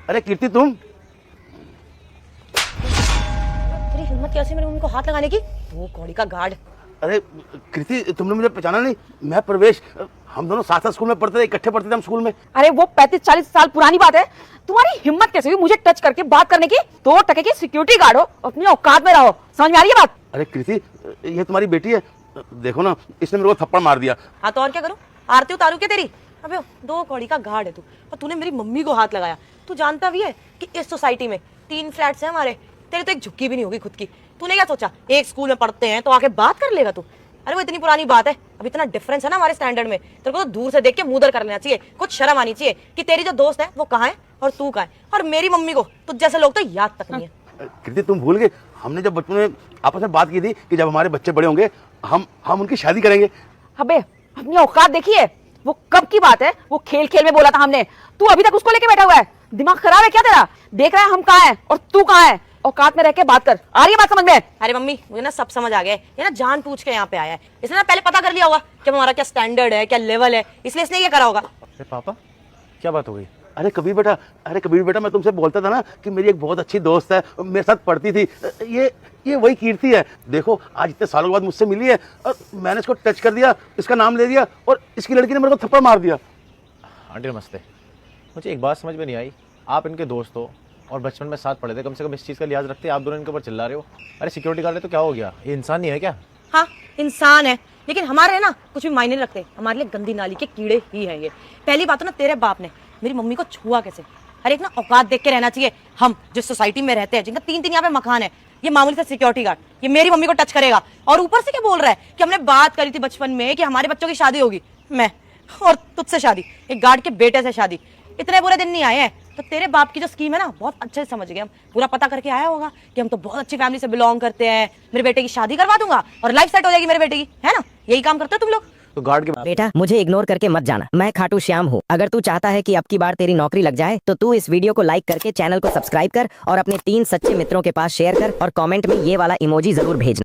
अरे कीर्ति तुम, तेरी हिम्मत कैसे मेरे उनको हाथ लगाने की? वो कौड़ी का गार्ड। अरे कीर्ति तुमने मुझे पहचाना नहीं? मैं प्रवेश, हम दोनों साथ साथ स्कूल में पढ़ते थे, इकट्ठे पढ़ते थे हम स्कूल में। अरे वो 35-40 साल पुरानी बात है। तुम्हारी हिम्मत कैसे हुई मुझे टच करके बात करने की? 2 टके की सिक्योरिटी गार्ड हो, अपनी औकात में रहो, समझ में आ रही है बात? अरे कीर्ति ये तुम्हारी बेटी है, देखो ना इसने मेरे को थप्पड़ मार दिया। हाँ तो और क्या करूं? आरती उतारू क्या तेरी? अबे 2 कौड़ी का गार्ड है तू, और तूने मेरी मम्मी को हाथ लगाया। तू जानता भी है कि इस सोसाइटी में 3 फ्लैट्स हैं हमारे, तेरे तो एक झुक्की भी नहीं होगी खुद की। तूने क्या सोचा एक स्कूल में पढ़ते हैं तो आके बात कर लेगा तू? अरे वो इतनी पुरानी बात है, अब इतना डिफरेंस है ना हमारे स्टैंडर्ड में, तेरे को तो दूर से देख के मुंह दर कर लेना चाहिए। कुछ शर्म आनी चाहिए कि तेरी जो दोस्त है वो कहाँ है और तू कहाँ है, और मेरी मम्मी को तुझ जैसे लोग तो याद तक नहीं है। कीर्ति तुम भूल गए, हमने जब बचपन में आपस में बात की थी कि जब हमारे बच्चे बड़े होंगे हम उनकी शादी करेंगे। अबे अपनी औकात देखिए, वो कब की बात है? वो खेल खेल में बोला था हमने, तू अभी तक उसको लेके बैठा हुआ है। दिमाग खराब है क्या तेरा? देख रहा है हम कहाँ हैं और तू कहाँ है? औकात में रह के बात कर, आ रही है बात समझ में? अरे मम्मी मुझे ना सब समझ आ गया है, ये ना जान पूछ के यहाँ पे आया है। इसने ना पहले पता कर लिया होगा कि हमारा क्या स्टैंडर्ड है, क्या लेवल है, इसलिए इसने ये करा होगा। अरे पापा क्या बात हो गई? अरे कबीर बेटा मैं तुमसे बोलता था ना कि मेरी एक बहुत अच्छी दोस्त है, मेरे साथ पढ़ती थी, ये वही कीर्ति है। देखो आज इतने सालों के बाद मुझसे मिली है और मैंने इसको टच कर दिया, इसका नाम ले दिया और इसकी लड़की ने मेरे को थप्पड़ मार दिया। आंटी नमस्ते। मुझे एक बात समझ में नहीं आई, आप इनके दोस्त हो और बचपन में साथ पढ़े थे, कम से कम इस चीज़ का लिहाज रखते आप दोनों इनके ऊपर चिल्ला रहे हो। अरे सिक्योरिटी गार्ड है तो क्या हो गया, ये इंसान नहीं है क्या? हाँ इंसान है, लेकिन हमारे ना कुछ भी मायने नहीं रखते, हमारे लिए गंदी नाली के कीड़े ही हैं ये। पहली बात तो ना तेरे बाप ने मेरी मम्मी को छुआ कैसे? अरे एक ना औकात देख के रहना चाहिए। हम जिस सोसाइटी में रहते हैं, जिनका 3-3 यहाँ पे मकान है, ये मामूली से सिक्योरिटी गार्ड ये मेरी मम्मी को टच करेगा, और ऊपर से क्या बोल रहा है कि हमने बात करी थी बचपन में कि हमारे बच्चों की शादी होगी, मैं और तुझसे शादी, एक गार्ड के बेटे से शादी। इतने बुरे दिन नहीं आए हैं, तो तेरे बाप की जो स्कीम है ना बहुत अच्छे से समझ गए हम। पूरा पता करके आया होगा कि हम तो बहुत अच्छी फैमिली से बिलोंग करते हैं, मेरे बेटे की शादी करवा दूंगा और लाइफ सेट हो जाएगी मेरे बेटे की, है ना? यही काम करते हो तुम लोग। तो गार्ड के बेटा मुझे इग्नोर करके मत जाना, मैं खाटू श्याम हूँ। अगर तू चाहता है कि अब की बार तेरी नौकरी लग जाए तो तू इस वीडियो को लाइक करके चैनल को सब्सक्राइब कर और अपने 3 सच्चे मित्रों के पास शेयर कर और कमेंट में ये वाला इमोजी जरूर भेजना।